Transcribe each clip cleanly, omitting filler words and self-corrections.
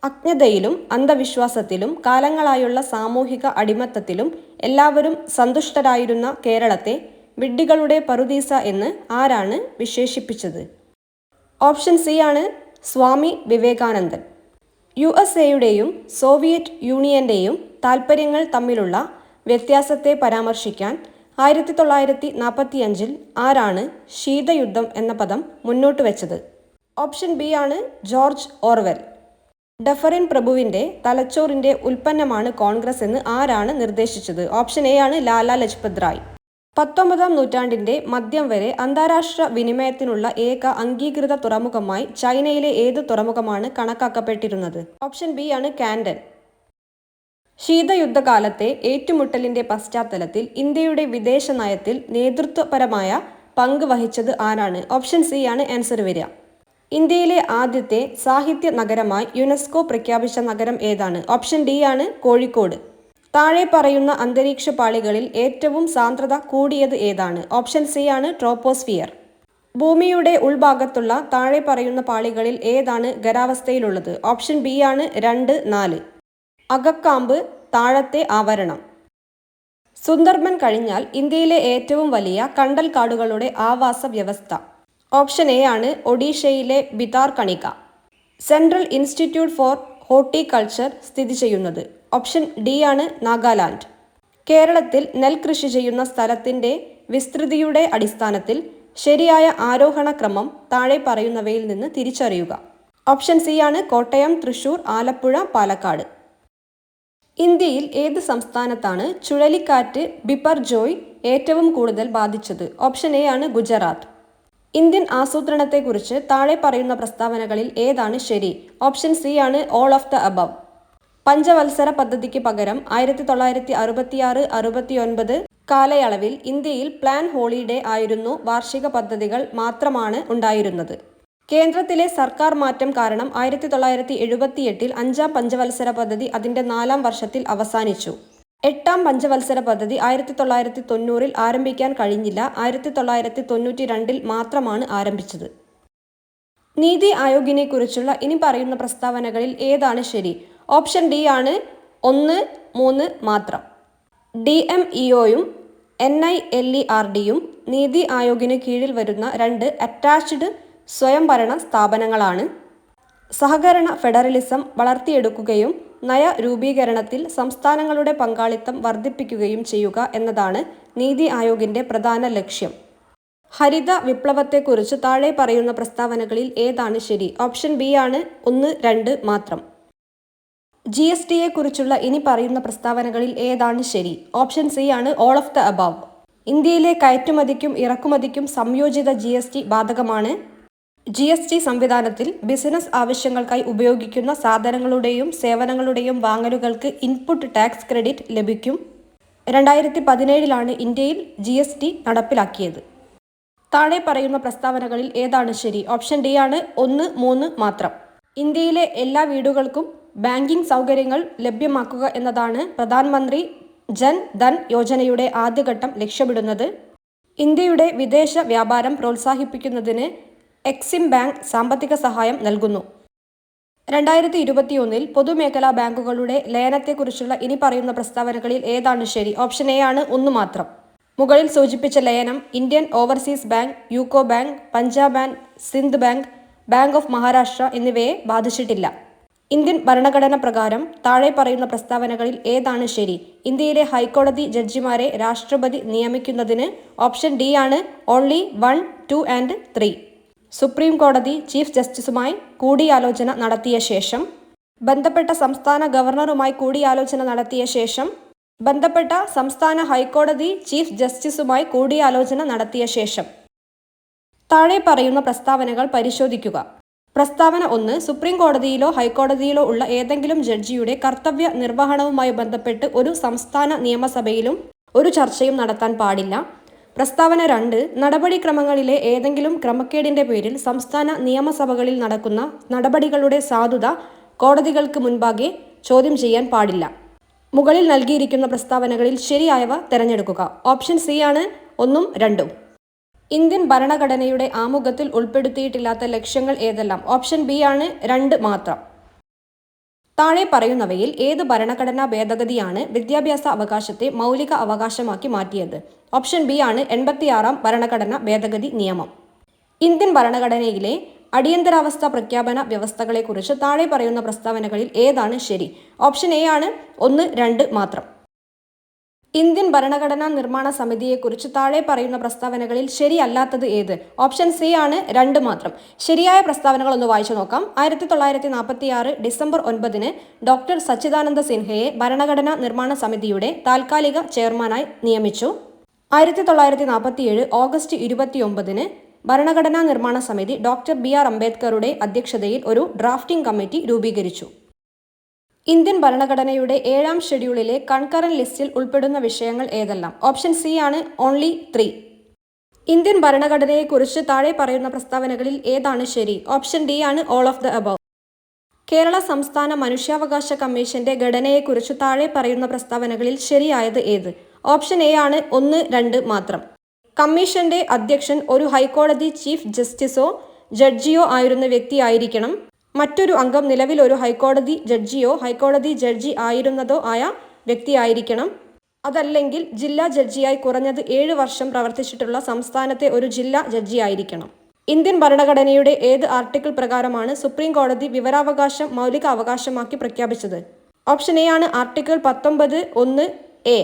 അജ്ഞതയിലും അന്ധവിശ്വാസത്തിലും കാലങ്ങളായുള്ള സാമൂഹിക അടിമത്തത്തിലും എല്ലാവരും സന്തുഷ്ടരായിരുന്ന കേരളത്തെ വിഡ്ഢികളുടെ പറുദീസ എന്ന് ആരാണ് വിശേഷിപ്പിച്ചത്? ഓപ്ഷൻ സി ആണ് സ്വാമി വിവേകാനന്ദൻ. USA-യുടെയും സോവിയറ്റ് യൂണിയന്റെയും താൽപ്പര്യങ്ങൾ തമ്മിലുള്ള വ്യത്യാസത്തെ പരാമർശിക്കാൻ 1945 ആരാണ് ശീതയുദ്ധം എന്ന പദം മുന്നോട്ട് വെച്ചത്? ഓപ്ഷൻ ബി ആണ് ജോർജ് ഓർവെൽ. ഡഫറിൻ പ്രഭുവിന്റെ തലച്ചോറിന്റെ ഉൽപ്പന്നമാണ് കോൺഗ്രസ് എന്ന് ആരാണ് നിർദ്ദേശിച്ചത്? ഓപ്ഷൻ എ ആണ് ലാലാ ലജ്പത് റായ്. 19-ാം നൂറ്റാണ്ടിന്റെ മധ്യം വരെ അന്താരാഷ്ട്ര വിനിമയത്തിനുള്ള ഏക അംഗീകൃത തുറമുഖമായി ചൈനയിലെ ഏത് തുറമുഖമാണ് കണക്കാക്കപ്പെട്ടിരുന്നത്? ഓപ്ഷൻ ബി ആണ് കാൻഡൻ. ശീതയുദ്ധകാലത്തെ ഏറ്റുമുട്ടലിന്റെ പശ്ചാത്തലത്തിൽ ഇന്ത്യയുടെ വിദേശ നയത്തിൽ നേതൃത്വപരമായ പങ്ക് വഹിച്ചത് ആരാണ്? ഓപ്ഷൻ സി ആണ് ആൻസർ വരിക. ഇന്ത്യയിലെ ആദ്യത്തെ സാഹിത്യ നഗരമായി യുനെസ്കോ പ്രഖ്യാപിച്ച നഗരം ഏതാണ്? ഓപ്ഷൻ ഡി ആണ് കോഴിക്കോട്. താഴെ പറയുന്ന അന്തരീക്ഷ പാളികളിൽ ഏറ്റവും സാന്ദ്രത കൂടിയത് ഏതാണ്? ഓപ്ഷൻ സി ആണ് ട്രോപ്പോസ്ഫിയർ. ഭൂമിയുടെ ഉൾഭാഗത്തുള്ള താഴെ പറയുന്ന പാളികളിൽ ഏതാണ് ഖരാവസ്ഥയിലുള്ളത്? ഓപ്ഷൻ ബി ആണ് 2, 4. അകക്കാമ്പ്, താഴത്തെ ആവരണം. സുന്ദർബൻ കഴിഞ്ഞാൽ ഇന്ത്യയിലെ ഏറ്റവും വലിയ കണ്ടൽ കാടുകളുടെ ആവാസ വ്യവസ്ഥ? ഓപ്ഷൻ എ ആണ് ഒഡീഷയിലെ ഭിതാർകണിക. സെൻട്രൽ ഇൻസ്റ്റിറ്റ്യൂട്ട് ഫോർ ഹോർട്ടികൾച്ചർ സ്ഥിതി ചെയ്യുന്നത്? ഓപ്ഷൻ ഡി ആണ് നാഗാലാൻഡ്. കേരളത്തിൽ നെൽകൃഷി ചെയ്യുന്ന സ്ഥലത്തിന്റെ വിസ്തൃതിയുടെ അടിസ്ഥാനത്തിൽ ശരിയായ ആരോഹണ ക്രമം താഴെ പറയുന്നവയിൽ നിന്ന് തിരിച്ചറിയുക. ഓപ്ഷൻ സി ആണ് കോട്ടയം, തൃശൂർ, ആലപ്പുഴ, പാലക്കാട്. ഇന്ത്യയിൽ ഏത് സംസ്ഥാനത്താണ് ചുഴലിക്കാറ്റ് ബിപർജോയ് ഏറ്റവും കൂടുതൽ ബാധിച്ചത്? ഓപ്ഷൻ എ ആണ് ഗുജറാത്ത്. ഇന്ത്യൻ ആസൂത്രണത്തെക്കുറിച്ച് താഴെ പറയുന്ന പ്രസ്താവനകളിൽ ഏതാണ് ശരി? ഓപ്ഷൻ സി ആണ് ഓൾ ഓഫ് ദ അബവ്. പഞ്ചവത്സര പദ്ധതിക്ക് പകരം 1966-69 കാലയളവിൽ ഇന്ത്യയിൽ പ്ലാൻ ഹോളിഡേ ആയിരുന്നു വാർഷിക പദ്ധതികൾ മാത്രമാണ് ഉണ്ടായിരുന്നത്. കേന്ദ്രത്തിലെ സർക്കാർ മാറ്റം കാരണം 1978 5-ാം പഞ്ചവത്സര പദ്ധതി അതിന്റെ 4-ാം വർഷത്തിൽ അവസാനിച്ചു. 8-ാം പഞ്ചവത്സര പദ്ധതി 1990 ആരംഭിക്കാൻ കഴിഞ്ഞില്ല. 1992 മാത്രമാണ് ആരംഭിച്ചത്. നീതി ആയോഗിനെ കുറിച്ചുള്ള ഇനി പറയുന്ന പ്രസ്താവനകളിൽ ഏതാണ് ശരി? ഓപ്ഷൻ ഡി ആണ് 1, 3 മാത്രം. DMEOയും NILERDയും നീതി ആയോഗിന് കീഴിൽ വരുന്ന 2 അറ്റാച്ച്ഡ് സ്വയംഭരണ സ്ഥാപനങ്ങളാണ്. സഹകരണ ഫെഡറലിസം വളർത്തിയെടുക്കുകയും നയ രൂപീകരണത്തിൽ സംസ്ഥാനങ്ങളുടെ പങ്കാളിത്തം വർദ്ധിപ്പിക്കുകയും ചെയ്യുക എന്നതാണ് നീതി ആയോഗിന്റെ പ്രധാന ലക്ഷ്യം. ഹരിത വിപ്ലവത്തെക്കുറിച്ച് താഴെ പറയുന്ന പ്രസ്താവനകളിൽ ഏതാണ് ശരി? ഓപ്ഷൻ ബി ആണ് 1, 2 മാത്രം. GSTയെ കുറിച്ചുള്ള ഇനി പറയുന്ന പ്രസ്താവനകളിൽ ഏതാണ് ശരി? ഓപ്ഷൻ സി ആണ് ഓൾ ഓഫ് ദ അബവ്. ഇന്ത്യയിലെ കയറ്റുമതിക്കും ഇറക്കുമതിക്കും സംയോജിത GST ബാധകമാണ്. GST സംവിധാനത്തിൽ ബിസിനസ് ആവശ്യങ്ങൾക്കായി ഉപയോഗിക്കുന്ന സാധനങ്ങളുടെയും സേവനങ്ങളുടെയും വാങ്ങലുകൾക്ക് ഇൻപുട്ട് ടാക്സ് ക്രെഡിറ്റ് ലഭിക്കും. 2017 ഇന്ത്യയിൽ GST നടപ്പിലാക്കിയത്. താഴെ പറയുന്ന പ്രസ്താവനകളിൽ ഏതാണ് ശരി? ഓപ്ഷൻ ഡി ആണ് 1, 3 മാത്രം. ഇന്ത്യയിലെ എല്ലാ വീടുകൾക്കും ബാങ്കിംഗ് സൗകര്യങ്ങൾ ലഭ്യമാക്കുക എന്നതാണ് പ്രധാനമന്ത്രി ജൻ ധൻ യോജനയുടെ ആദ്യഘട്ടം ലക്ഷ്യമിടുന്നത്. ഇന്ത്യയുടെ വിദേശ വ്യാപാരം പ്രോത്സാഹിപ്പിക്കുന്നതിന് എക്സിം ബാങ്ക് സാമ്പത്തിക സഹായം നൽകുന്നു. 2021 പൊതുമേഖലാ ബാങ്കുകളുടെ ലയനത്തെക്കുറിച്ചുള്ള ഇനി പറയുന്ന പ്രസ്താവനകളിൽ ഏതാണ് ശരി? ഓപ്ഷൻ എ ആണ് 1 മാത്രം. മുകളിൽ സൂചിപ്പിച്ച ലയനം Indian overseas bank, UCO bank, Punjab and Sindh bank, bank of Maharashtra എന്നിവയെ ബാധിച്ചിട്ടില്ല. ഇന്ത്യൻ ഭരണഘടന പ്രകാരം താഴെ പറയുന്ന പ്രസ്താവനകളിൽ ഏതാണ് ശരി? ഇന്ത്യയിലെ ഹൈക്കോടതി ജഡ്ജിമാരെ രാഷ്ട്രപതി നിയമിക്കുന്നതിന്? ഓപ്ഷൻ ഡി ആണ് ഓൺലി 1, 2 ആൻഡ് 3. സുപ്രീം കോടതി ചീഫ് ജസ്റ്റിസുമായി കൂടിയാലോചന നടത്തിയ ശേഷം, ബന്ധപ്പെട്ട സംസ്ഥാന ഗവർണറുമായി കൂടിയാലോചന നടത്തിയ ശേഷം, ബന്ധപ്പെട്ട സംസ്ഥാന ഹൈക്കോടതി ചീഫ് ജസ്റ്റിസുമായി കൂടിയാലോചന നടത്തിയ ശേഷം. താഴെ പറയുന്ന പ്രസ്താവനകൾ പരിശോധിക്കുക. പ്രസ്താവന 1. സുപ്രീം കോടതിയിലോ ഹൈക്കോടതിയിലോ ഉള്ള ഏതെങ്കിലും ജഡ്ജിയുടെ കർത്തവ്യ നിർവഹണവുമായി ബന്ധപ്പെട്ട് ഒരു സംസ്ഥാന നിയമസഭയിലും ഒരു ചർച്ചയും നടത്താൻ പാടില്ല. പ്രസ്താവന 2. നടപടിക്രമങ്ങളിലെ ഏതെങ്കിലും ക്രമക്കേടിന്റെ പേരിൽ സംസ്ഥാന നിയമസഭകളിൽ നടക്കുന്ന നടപടികളുടെ സാധുത കോടതികൾക്ക് മുൻപാകെ ചോദ്യം ചെയ്യാൻ പാടില്ല. മുകളിൽ നൽകിയിരിക്കുന്ന പ്രസ്താവനകളിൽ ശരിയായവ തിരഞ്ഞെടുക്കുക. ഓപ്ഷൻ സി ആണ് 1ഉം 2ഉം. ഇന്ത്യൻ ഭരണഘടനയുടെ ആമുഖത്തിൽ ഉൾപ്പെടുത്തിയിട്ടില്ലാത്ത ലക്ഷ്യങ്ങൾ ഏതെല്ലാം? ഓപ്ഷൻ ബി ആണ് 2 മാത്രം. താഴെ പറയുന്നവയിൽ ഏത് ഭരണഘടനാ ഭേദഗതിയാണ് വിദ്യാഭ്യാസ അവകാശത്തെ മൗലിക അവകാശമാക്കി മാറ്റിയത്? ഓപ്ഷൻ ബി ആണ് 86-ാം ഭരണഘടനാ ഭേദഗതി നിയമം. ഇന്ത്യൻ ഭരണഘടനയിലെ അടിയന്തരാവസ്ഥ പ്രഖ്യാപന വ്യവസ്ഥകളെക്കുറിച്ച് താഴെ പറയുന്ന പ്രസ്താവനകളിൽ ഏതാണ് ശരി? ഓപ്ഷൻ എ ആണ് 1, 2 മാത്രം. ഇന്ത്യൻ ഭരണഘടനാ നിർമ്മാണ സമിതിയെക്കുറിച്ച് താഴെ പറയുന്ന പ്രസ്താവനകളിൽ ശരിയല്ലാത്തത് ഏത്? ഓപ്ഷൻ സി ആണ് 2 മാത്രം. ശരിയായ പ്രസ്താവനകൾ ഒന്ന് വായിച്ചു നോക്കാം. 1946 ഡിസംബർ 9 ഡോക്ടർ സച്ചിദാനന്ദ സിൻഹയെ ഭരണഘടനാ നിർമ്മാണ സമിതിയുടെ താൽക്കാലിക ചെയർമാനായി നിയമിച്ചു. 1947 ഓഗസ്റ്റ് 29 ഭരണഘടനാ നിർമ്മാണ സമിതി ഡോക്ടർ BR അംബേദ്കറുടെ അധ്യക്ഷതയിൽ ഒരു ഡ്രാഫ്റ്റിംഗ് കമ്മിറ്റി രൂപീകരിച്ചു. ഇന്ത്യൻ ഭരണഘടനയുടെ 7-ാം ഷെഡ്യൂളിലെ കൺകറന്റ് ലിസ്റ്റിൽ ഉൾപ്പെടുന്ന വിഷയങ്ങൾ ഏതെല്ലാം? ഓപ്ഷൻ സി ആണ് ഓൺലി 3. ഇന്ത്യൻ ഭരണഘടനയെക്കുറിച്ച് താഴെ പറയുന്ന പ്രസ്താവനകളിൽ ഏതാണ് ശരി? ഓപ്ഷൻ ഡി ആണ് all of the above. Kerala സംസ്ഥാന മനുഷ്യാവകാശ കമ്മീഷന്റെ ഘടനയെക്കുറിച്ച് താഴെ പറയുന്ന പ്രസ്താവനകളിൽ ശരിയായത് ഏത്? ഓപ്ഷൻ എ ആണ് 1, 2 മാത്രം. കമ്മീഷന്റെ അധ്യക്ഷൻ ഒരു ഹൈക്കോടതി ചീഫ് ജസ്റ്റിസോ ജഡ്ജിയോ ആയിരുന്ന വ്യക്തിയായിരിക്കണം. മറ്റൊരു അംഗം നിലവിൽ ഒരു ഹൈക്കോടതി ജഡ്ജിയോ ഹൈക്കോടതി ജഡ്ജി ആയിരുന്നതോ ആയ വ്യക്തിയായിരിക്കണം. അതല്ലെങ്കിൽ ജില്ലാ ജഡ്ജിയായി കുറഞ്ഞത് 7 വർഷം പ്രവർത്തിച്ചിട്ടുള്ള സംസ്ഥാനത്തെ ഒരു ജില്ലാ ജഡ്ജിയായിരിക്കണം. ഇന്ത്യൻ ഭരണഘടനയുടെ ഏത് ആർട്ടിക്കിൾ പ്രകാരമാണ് സുപ്രീം കോടതി വിവരാവകാശം മൗലിക അവകാശമാക്കി പ്രഖ്യാപിച്ചത്? ഓപ്ഷൻ എ ആണ് ആർട്ടിക്കിൾ 19(1)(a).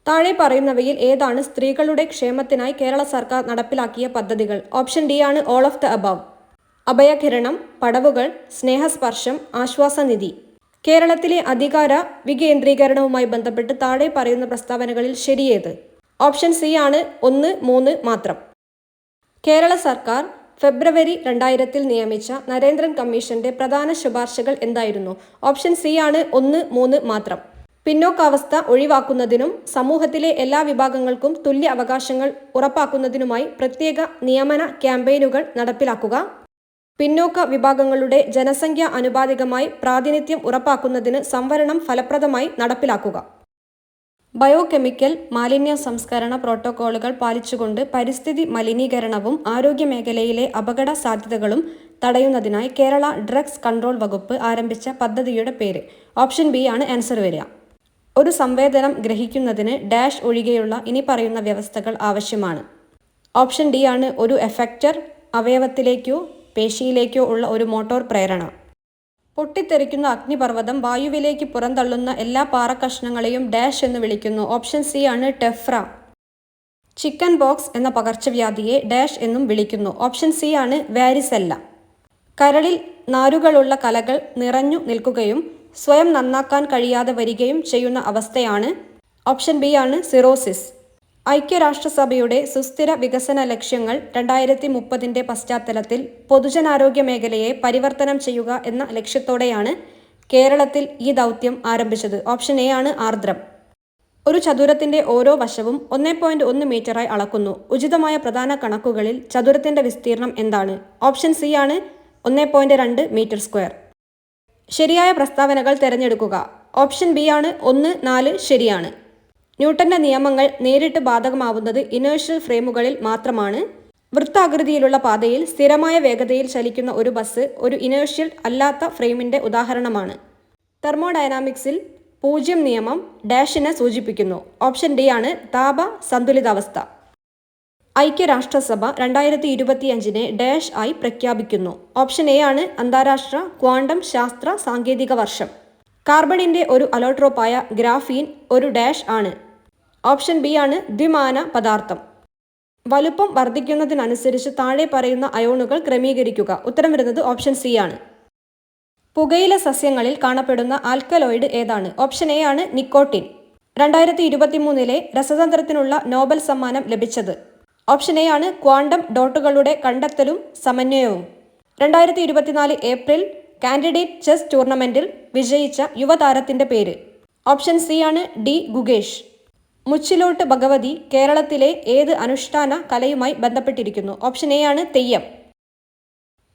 താഴെ പറയുന്നവയിൽ ഏതാണ് സ്ത്രീകളുടെ ക്ഷേമത്തിനായി കേരള സർക്കാർ നടപ്പിലാക്കിയ പദ്ധതികൾ? ഓപ്ഷൻ ഡി ആണ് ഓൾ ഓഫ് ദ അബവ്. അഭയകിരണം, പടവുകൾ, സ്നേഹസ്പർശം, ആശ്വാസനിധി. കേരളത്തിലെ അധികാര വികേന്ദ്രീകരണവുമായി ബന്ധപ്പെട്ട് താഴെ പറയുന്ന പ്രസ്താവനകളിൽ ശരിയേത്? ഓപ്ഷൻ സി ആണ് 1, 3 മാത്രം. കേരള സർക്കാർ ഫെബ്രുവരി 2000 നിയമിച്ച നരേന്ദ്രൻ കമ്മീഷന്റെ പ്രധാന ശുപാർശകൾ എന്തായിരുന്നു? ഓപ്ഷൻ സി ആണ് 1, 3 മാത്രം. പിന്നോക്കാവസ്ഥ ഒഴിവാക്കുന്നതിനും സമൂഹത്തിലെ എല്ലാ വിഭാഗങ്ങൾക്കും തുല്യ അവകാശങ്ങൾ ഉറപ്പാക്കുന്നതിനുമായി പ്രത്യേക നിയമന ക്യാമ്പയിനുകൾ നടപ്പിലാക്കുക. പിന്നോക്ക വിഭാഗങ്ങളുടെ ജനസംഖ്യ അനുപാതികമായി പ്രാതിനിധ്യം ഉറപ്പാക്കുന്നതിന് സംവരണം ഫലപ്രദമായി നടപ്പിലാക്കുക. ബയോകെമിക്കൽ മാലിന്യ സംസ്കരണ പ്രോട്ടോക്കോളുകൾ പാലിച്ചുകൊണ്ട് പരിസ്ഥിതി മലിനീകരണവും ആരോഗ്യമേഖലയിലെ അപകട സാധ്യതകളും തടയുന്നതിനായി കേരള ഡ്രഗ്സ് കൺട്രോൾ വകുപ്പ് ആരംഭിച്ച പദ്ധതിയുടെ പേര്? ഓപ്ഷൻ ബി ആണ് ആൻസർ വരിക. ഒരു സംവേദനം ഗ്രഹിക്കുന്നതിന് ഡാഷ് ഒഴികെയുള്ള ഇനി പറയുന്ന വ്യവസ്ഥകൾ ആവശ്യമാണ്. ഓപ്ഷൻ ഡി ആണ് ഒരു എഫക്റ്റർ, അവയവത്തിലേക്കോ പേശിയിലേക്കോ ഉള്ള ഒരു മോട്ടോർ പ്രേരണ. പൊട്ടിത്തെറിക്കുന്ന അഗ്നിപർവ്വതം വായുവിലേക്ക് പുറന്തള്ളുന്ന എല്ലാ പാറക്കഷ്ണങ്ങളെയും ഡാഷ് എന്ന് വിളിക്കുന്നു. ഓപ്ഷൻ സി ആണ് ടെഫ്ര. ചിക്കൻ ബോക്സ് എന്ന പകർച്ചവ്യാധിയെ ഡാഷ് എന്നും വിളിക്കുന്നു. ഓപ്ഷൻ സി ആണ് വാരിസെല്ല. കരളിൽ നാരുകളുള്ള കലകൾ നിറഞ്ഞു നിൽക്കുകയും സ്വയം നന്നാക്കാൻ കഴിയാതെ വരികയും ചെയ്യുന്ന അവസ്ഥയാണ്? ഓപ്ഷൻ ബി ആണ് സിറോസിസ്. ഐക്യരാഷ്ട്രസഭയുടെ സുസ്ഥിര വികസന ലക്ഷ്യങ്ങൾ 2030 പശ്ചാത്തലത്തിൽ പൊതുജനാരോഗ്യ മേഖലയെ പരിവർത്തനം ചെയ്യുക എന്ന ലക്ഷ്യത്തോടെയാണ് കേരളത്തിൽ ഈ ദൗത്യം ആരംഭിച്ചത്. ഓപ്ഷൻ എ ആണ് ആർദ്രം. ഒരു ചതുരത്തിന്റെ ഓരോ വശവും 1.1 മീറ്ററായി അളക്കുന്നു. ഉചിതമായ പ്രധാന കണക്കുകളിൽ ചതുരത്തിന്റെ വിസ്തീർണം എന്താണ്? ഓപ്ഷൻ സി ആണ് 1.2 മീറ്റർ സ്ക്വയർ. ശരിയായ പ്രസ്താവനകൾ തിരഞ്ഞെടുക്കുക. ഓപ്ഷൻ ബി ആണ് 1, 4 ശരിയാണ്. ന്യൂട്ടന്റെ നിയമങ്ങൾ നേരിട്ട് ബാധകമാവുന്നത് ഇനേർഷ്യൽ ഫ്രെയിമുകളിൽ മാത്രമാണ്. വൃത്താകൃതിയിലുള്ള പാതയിൽ സ്ഥിരമായ വേഗതയിൽ ചലിക്കുന്ന ഒരു ബസ് ഒരു ഇനേർഷ്യൽ അല്ലാത്ത ഫ്രെയിമിന്റെ ഉദാഹരണമാണ്. തെർമോഡൈനാമിക്സിൽ 0 നിയമം ഡാഷിനെ സൂചിപ്പിക്കുന്നു. ഓപ്ഷൻ ഡി ആണ് താപ സന്തുലിതാവസ്ഥ. ഐക്യരാഷ്ട്രസഭ 2025 ഡാഷ് ആയി പ്രഖ്യാപിക്കുന്നു. ഓപ്ഷൻ എ ആണ് അന്താരാഷ്ട്ര ക്വാണ്ടം ശാസ്ത്ര സാങ്കേതിക വർഷം. കാർബണിന്റെ ഒരു അലോട്രോപ്പായ ഗ്രാഫീൻ ഒരു ഡാഷ് ആണ്. ഓപ്ഷൻ ബി ആണ് ദ്വിമാന പദാർത്ഥം. വലുപ്പം വർദ്ധിക്കുന്നതിനനുസരിച്ച് താഴെ പറയുന്ന അയോണുകൾ ക്രമീകരിക്കുക. ഉത്തരം വരുന്നത് ഓപ്ഷൻ സി ആണ്. പുകയില സസ്യങ്ങളിൽ കാണപ്പെടുന്ന ആൽക്കലോയിഡ് ഏതാണ്? ഓപ്ഷൻ എ ആണ് നിക്കോട്ടിൻ. 2023 രസതന്ത്രത്തിനുള്ള നോബൽ സമ്മാനം ലഭിച്ചത്? ഓപ്ഷൻ എ ആണ് ക്വാണ്ടം ഡോട്ടുകളുടെ കണ്ടെത്തലും സമന്വയവും. 2024 ഏപ്രിൽ കാൻഡിഡേറ്റ് ചെസ് ടൂർണമെന്റിൽ വിജയിച്ച യുവതാരത്തിന്റെ പേര്? ഓപ്ഷൻ സി ആണ് ഡി ഗുഗേഷ്. മുച്ചിലോട്ട് ഭഗവതി കേരളത്തിലെ ഏത് അനുഷ്ഠാന കലയുമായി ബന്ധപ്പെട്ടിരിക്കുന്നു? ഓപ്ഷൻ എ ആണ് തെയ്യം.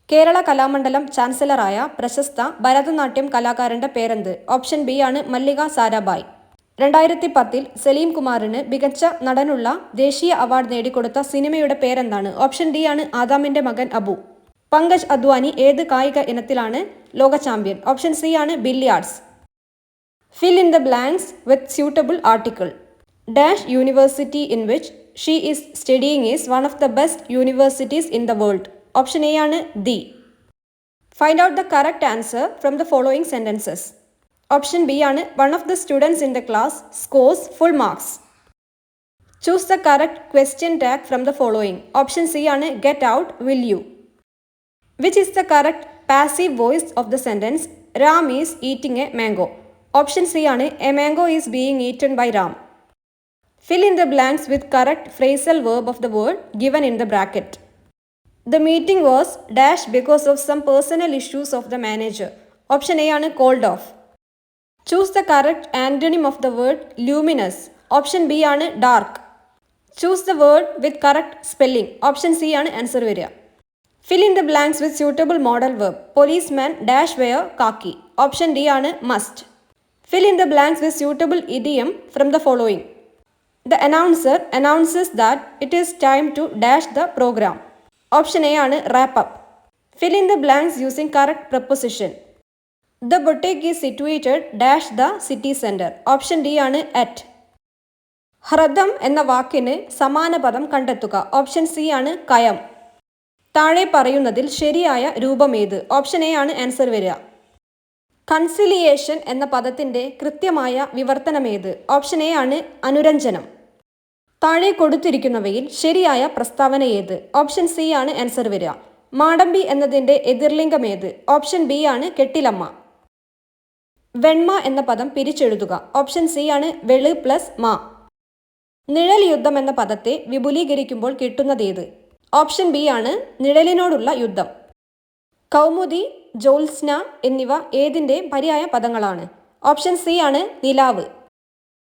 കേരള കലാമണ്ഡലം ചാൻസലറായ പ്രശസ്ത ഭരതനാട്യം കലാകാരന്റെ പേരെന്ത്? ഓപ്ഷൻ ബി ആണ് മല്ലിക സാരാഭായ്. 2010 സലീം കുമാറിന് മികച്ച നടനുള്ള ദേശീയ അവാർഡ് നേടിക്കൊടുത്ത സിനിമയുടെ പേരെന്താണ്? ഓപ്ഷൻ ഡി ആണ് ആദാമിന്റെ മകൻ അബു. പങ്കജ് അദ്വാനി ഏത് കായിക ഇനത്തിലാണ് ലോക ചാമ്പ്യൻ? ഓപ്ഷൻ സി ആണ് billiards. Fill in the blanks with suitable article. Dash university in which she is studying is one of the best universities in the world. Option A ആണ് the. Find out the correct answer from the following sentences. Option B ആണ് one of the students in the class scores full marks. Choose the correct question tag from the following. Option C ആണ് get out, will you. Which is the correct passive voice of the sentence Ram is eating a mango. Option C ആണ് a mango is being eaten by Ram. Fill in the blanks with correct phrasal verb of the word given in the bracket. The meeting was dash because of some personal issues of the manager. Option A ആണ് called off. Choose the correct antonym of the word luminous. Option B ആണ് dark. Choose the word with correct spelling. Option C ആണ് answer വരിക. Fill in the blanks with suitable modal verb. Policeman dash wear khaki. Option D ആണ് must. Fill in the blanks with suitable idiom from the following. The announcer announces that it is time to dash the program. Option A ആണ് wrap up. Fill in the blanks using correct preposition. The boutique is situated dash the city center. Option D ആണ് at. ഹ്രദം എന്ന വാക്കിന് സമാന പദം കണ്ടെത്തുക. Option C ആണ് കയം. താഴെ പറയുന്നതിൽ ശരിയായ രൂപമേത്? ഓപ്ഷൻ എ ആണ് ആൻസർ വരിക. കൺസിലിയേഷൻ എന്ന പദത്തിൻ്റെ കൃത്യമായ വിവർത്തനമേത്? ഓപ്ഷൻ എ ആണ് അനുരഞ്ജനം. താഴെ കൊടുത്തിരിക്കുന്നവയിൽ ശരിയായ പ്രസ്താവന ഏത്? ഓപ്ഷൻ സി ആണ് ആൻസർ വരിക. മാടമ്പി എന്നതിൻ്റെ എതിർലിംഗമേത്? ഓപ്ഷൻ ബി ആണ് കെട്ടിലമ്മ. വെണ്മ എന്ന പദം പിരിച്ചെഴുതുക. ഓപ്ഷൻ സി ആണ് വെള് പ്ലസ് മാ. നിഴൽ യുദ്ധം എന്ന പദത്തെ വിപുലീകരിക്കുമ്പോൾ കിട്ടുന്നതേത്? ഓപ്ഷൻ ബി ആണ് നിഴലിനോടുള്ള യുദ്ധം. കൗമുദി, ജ്യോത്സ്ന എന്നിവ ഏതിൻ്റെ പര്യായ പദങ്ങളാണ്? ഓപ്ഷൻ സി ആണ് നിലാവ്.